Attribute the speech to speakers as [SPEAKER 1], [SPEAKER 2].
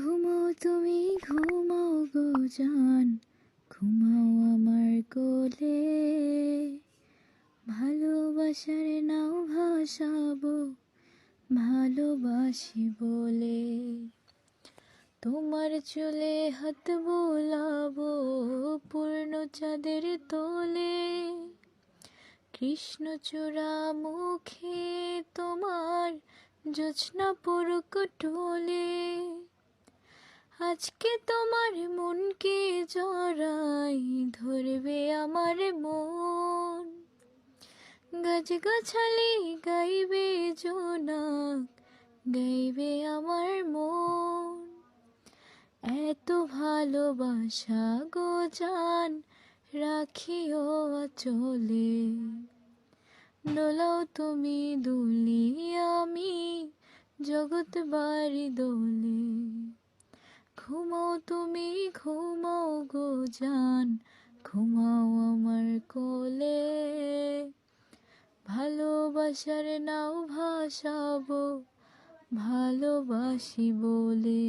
[SPEAKER 1] ঘুমাও তুমি ঘুমাও গো জান, ঘুমাও আমার কোলে। ভালোবাসার নাও ভাসাবো ভালোবাসি বলে। তোমার চুলে হাত বোলাবো পূর্ণ চাঁদের তোলে। কৃষ্ণচূড়া মুখে তোমার জোছনা পরক টোলে। আজকে তোমার মনকে জড়াই ধরবে আমার মন। গাছগাছালি গাইবে জোনাক, গাইবে আমার মন। এত ভালোবাসা গো জান রাখিও আঁচলে। দোলাও তুমি দুলি আমি জগৎ বাড়ি দোলে। ঘুমাও তুমি ঘুমাও গো জান, ঘুমাও আমার কোলে। ভালোবাসার নাও ভাসাবো ভালোবাসি বলে।